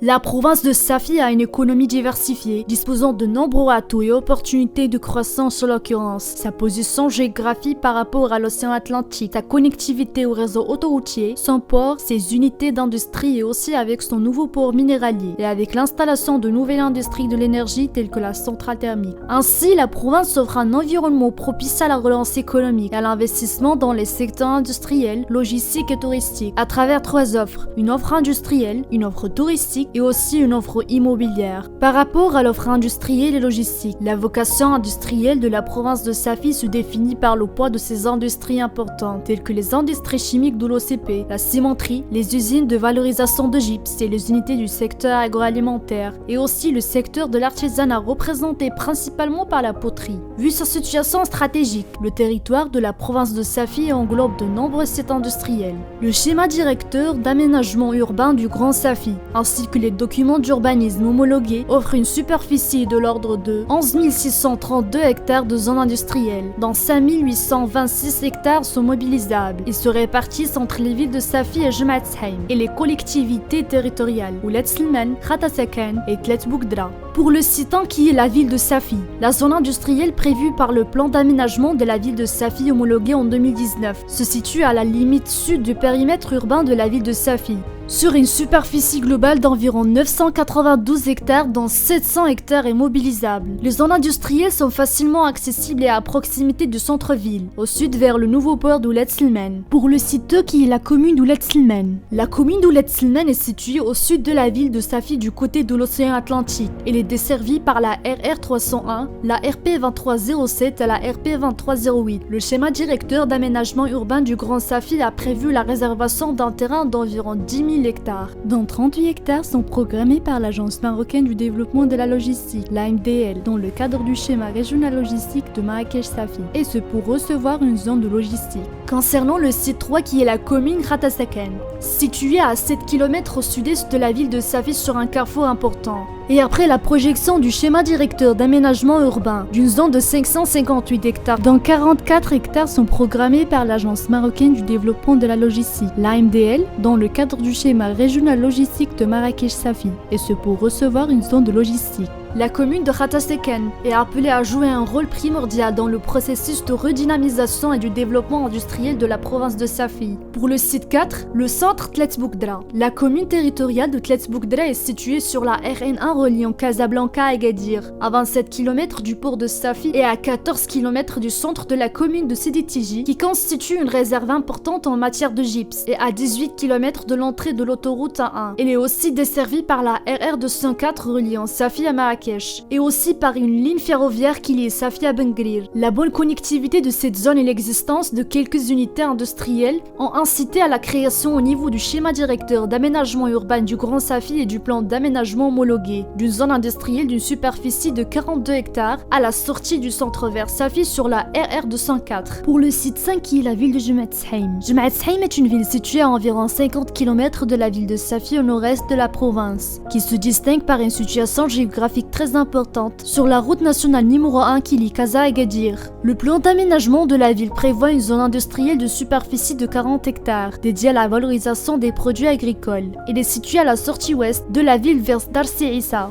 La province de Safi a une économie diversifiée, disposant de nombreux atouts et opportunités de croissance en l'occurrence. Sa position géographique par rapport à l'océan Atlantique, sa connectivité au réseau autoroutier, son port, ses unités d'industrie et aussi avec son nouveau port minéralier et avec l'installation de nouvelles industries de l'énergie telles que la centrale thermique. Ainsi, la province offre un environnement propice à la relance économique et à l'investissement dans les secteurs industriels, logistiques et touristiques à travers 3 offres. Une offre industrielle, une offre touristique et aussi une offre immobilière. Par rapport à l'offre industrielle et logistique, la vocation industrielle de la province de Safi se définit par le poids de ses industries importantes, telles que les industries chimiques de l'OCP, la cimenterie, les usines de valorisation de gypse et les unités du secteur agroalimentaire, et aussi le secteur de l'artisanat représenté principalement par la poterie. Vu sa situation stratégique, le territoire de la province de Safi englobe de nombreux sites industriels. Le schéma directeur d'aménagement urbain du Grand Safi, ainsi que les documents d'urbanisme homologués, offrent une superficie de l'ordre de 11 632 hectares de zones industrielles, dont 5 826 hectares sont mobilisables et se répartissent entre les villes de Safi et Jematsheim et les collectivités territoriales, Oued Slimane, Khata Sakan et Tlet Boukdra. Pour le site 1 qui est la ville de Safi, la zone industrielle prévue par le plan d'aménagement de la ville de Safi homologué en 2019 se situe à la limite sud du périmètre urbain de la ville de Safi, sur une superficie globale d'environ 992 hectares dont 700 hectares est mobilisable. Les zones industrielles sont facilement accessibles et à proximité du centre-ville, au sud vers le nouveau port d'Oued Slimane. Pour le site 2 qui est la commune d'Oued Slimane. La commune d'Oued Slimane est située au sud de la ville de Safi du côté de l'océan Atlantique. Elle est desservie par la RR 301, la RP 2307 et la RP 2308. Le schéma directeur d'aménagement urbain du Grand Safi a prévu la réservation d'un terrain d'environ 10 000 hectares, dont 38 hectares sont programmés par l'Agence marocaine du développement de la logistique, l'AMDL, dans le cadre du schéma régional logistique de Marrakech-Safi, et ce pour recevoir une zone de logistique. Concernant le site 3 qui est la commune Khata Sakan, située à 7 km au sud-est de la ville de Safi sur un carrefour important. Et après la projection du schéma directeur d'aménagement urbain d'une zone de 558 hectares, dont 44 hectares sont programmés par l'Agence marocaine du développement de la logistique, l'AMDL, dans le cadre du schéma régional logistique de Marrakech-Safi, et ce pour recevoir une zone de logistique. La commune de Khata Sakan est appelée à jouer un rôle primordial dans le processus de redynamisation et du développement industriel de la province de Safi. Pour le site 4, le centre Tlet Boukdra. La commune territoriale de Tlet Boukdra est située sur la RN1 reliant Casablanca à Agadir, à 27 km du port de Safi et à 14 km du centre de la commune de Sidi Tiji, qui constitue une réserve importante en matière de gypse, et à 18 km de l'entrée de l'autoroute A1. Elle est aussi desservie par la RR 204 reliant Safi à Marrakech, et aussi par une ligne ferroviaire qui lie Safi à Ben Grir. La bonne connectivité de cette zone et l'existence de quelques unités industrielles ont incité à la création au niveau du schéma directeur d'aménagement urbain du Grand Safi et du plan d'aménagement homologué d'une zone industrielle d'une superficie de 42 hectares à la sortie du centre vers Safi sur la RR 204. Pour le site 5 qui est la ville de Jematsheim. Jematsheim est une ville située à environ 50 km de la ville de Safi au nord-est de la province, qui se distingue par une situation géographique très importante sur la route nationale numéro 1 qui lie Casa à Agadir. Le plan d'aménagement de la ville prévoit une zone industrielle de superficie de 40 hectares dédiée à la valorisation des produits agricoles. Elle est située à la sortie ouest de la ville vers Darsi Issa.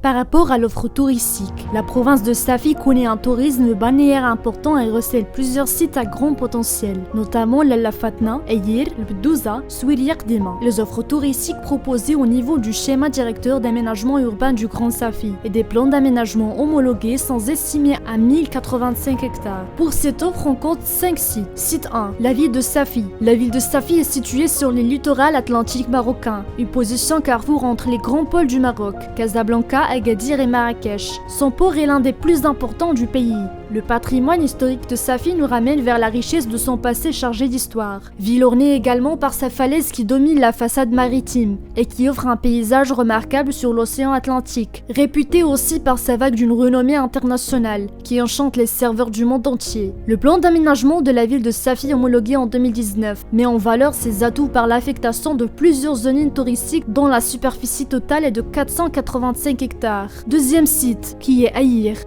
Par rapport à l'offre touristique, la province de Safi connaît un tourisme balnéaire important et recèle plusieurs sites à grand potentiel, notamment Lalla Fatna, Ayir, Bdouza, Souiria Qdima. Les offres touristiques proposées au niveau du schéma directeur d'aménagement urbain du Grand Safi et des plans d'aménagement homologués sont estimés à 1085 hectares. Pour cette offre, on compte 5 sites. Site 1, la ville de Safi. La ville de Safi est située sur les littorales atlantiques marocains, une position carrefour entre les grands pôles du Maroc, Casablanca, Agadir et Marrakech. Son port est l'un des plus importants du pays. Le patrimoine historique de Safi nous ramène vers la richesse de son passé chargé d'histoire. Ville ornée également par sa falaise qui domine la façade maritime et qui offre un paysage remarquable sur l'océan Atlantique. Réputée aussi par sa vague d'une renommée internationale qui enchante les serveurs du monde entier. Le plan d'aménagement de la ville de Safi homologué en 2019 met en valeur ses atouts par l'affectation de plusieurs zones touristiques dont la superficie totale est de 485 hectares. Deuxième site, qui est Ayir.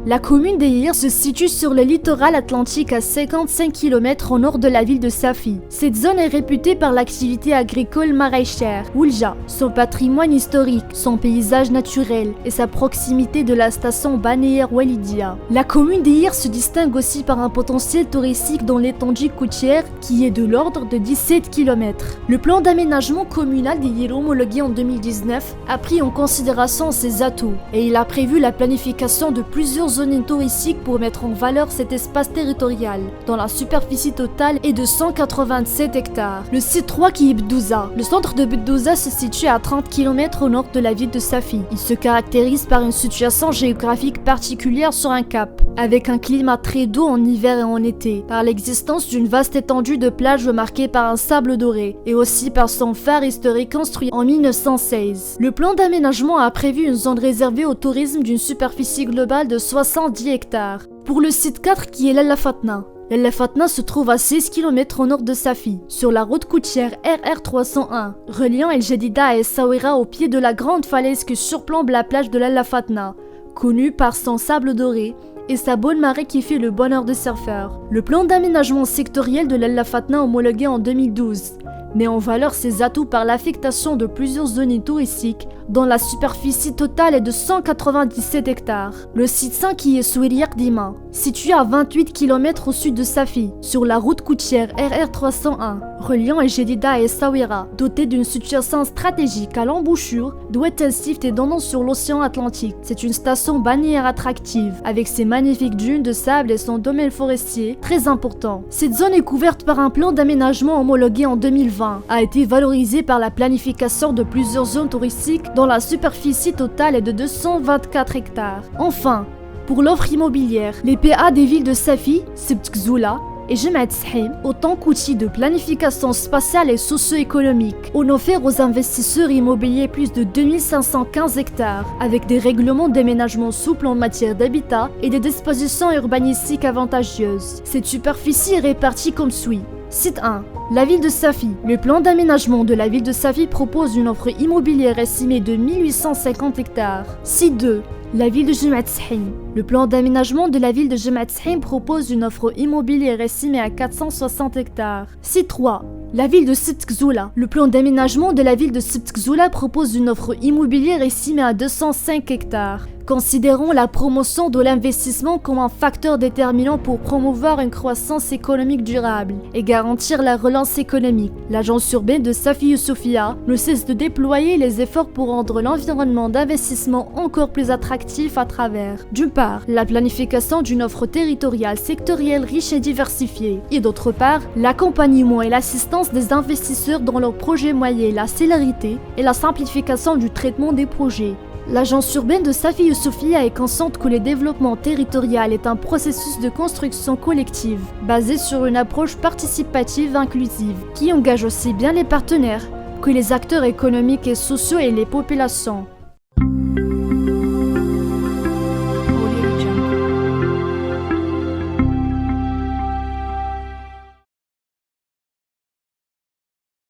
La commune d'Eyir se situe sur le littoral atlantique à 55 km au nord de la ville de Safi. Cette zone est réputée par l'activité agricole maraîchère, Oulja, son patrimoine historique, son paysage naturel et sa proximité de la station Banéir Walidia. La commune d'Eyir se distingue aussi par un potentiel touristique dans l'étendue côtière qui est de l'ordre de 17 km. Le plan d'aménagement communal d'Eyir homologué en 2019 a pris en considération ces atouts et il a prévu la planification de plusieurs zones touristiques pour mettre en valeur cet espace territorial, dont la superficie totale est de 187 hectares. Le site 3 qui est Bdouza. Le centre de Bdouza se situe à 30 km au nord de la ville de Safi. Il se caractérise par une situation géographique particulière sur un cap, avec un climat très doux en hiver et en été, par l'existence d'une vaste étendue de plages marquée par un sable doré, et aussi par son phare historique construit en 1916. Le plan d'aménagement a prévu une zone réservée au tourisme d'une superficie globale de 70 hectares. Pour le site 4 qui est l'El Fatna. L'El Fatna se trouve à 16 km au nord de Safi, sur la route côtière RR 301, reliant El Jadida et Essaouira au pied de la grande falaise que surplombe la plage de l'El Fatna, connue par son sable doré et sa bonne marée qui fait le bonheur de surfeurs. Le plan d'aménagement sectoriel de l'El Fatna homologué en 2012 met en valeur ses atouts par l'affectation de plusieurs zones touristiques dont la superficie totale est de 197 hectares. Le site 5 qui est Souiriak Dima, situé à 28 km au sud de Safi, sur la route côtière RR 301, reliant El Jadida et Essaouira, doté d'une situation stratégique à l'embouchure d'Oued El Sift et donnant sur l'océan Atlantique. C'est une station balnéaire attractive, avec ses magnifiques dunes de sable et son domaine forestier très important. Cette zone est couverte par un plan d'aménagement homologué en 2020, a été valorisée par la planification de plusieurs zones touristiques dont la superficie totale est de 224 hectares. Enfin, pour l'offre immobilière, les PA des villes de Safi, Sebtkzoula et Jemaat Sahim, autant qu'outils de planification spatiale et socio-économique, ont offert aux investisseurs immobiliers plus de 2515 hectares, avec des règlements d'aménagement souples en matière d'habitat et des dispositions urbanistiques avantageuses. Cette superficie est répartie comme suit. Site 1. La ville de Safi. Le plan d'aménagement de la ville de Safi propose une offre immobilière estimée de 1850 hectares. Site 2. La ville de Jemaat Sahim. Le plan d'aménagement de la ville de Jemaat Sahim propose une offre immobilière estimée à 460 hectares. Site 3. La ville de Sebtkzoula. Le plan d'aménagement de la ville de Sebtkzoula propose une offre immobilière estimée à 205 hectares. Considérons la promotion de l'investissement comme un facteur déterminant pour promouvoir une croissance économique durable et garantir la relance économique. L'agence urbaine de Safi Youssoufia ne cesse de déployer les efforts pour rendre l'environnement d'investissement encore plus attractif à travers, d'une part, la planification d'une offre territoriale sectorielle riche et diversifiée, et d'autre part, l'accompagnement et l'assistance des investisseurs dans leurs projets moyens, la célérité et la simplification du traitement des projets. L'agence urbaine de Safi Youssoufia est consciente que le développement territorial est un processus de construction collective, basé sur une approche participative inclusive, qui engage aussi bien les partenaires que les acteurs économiques et sociaux et les populations.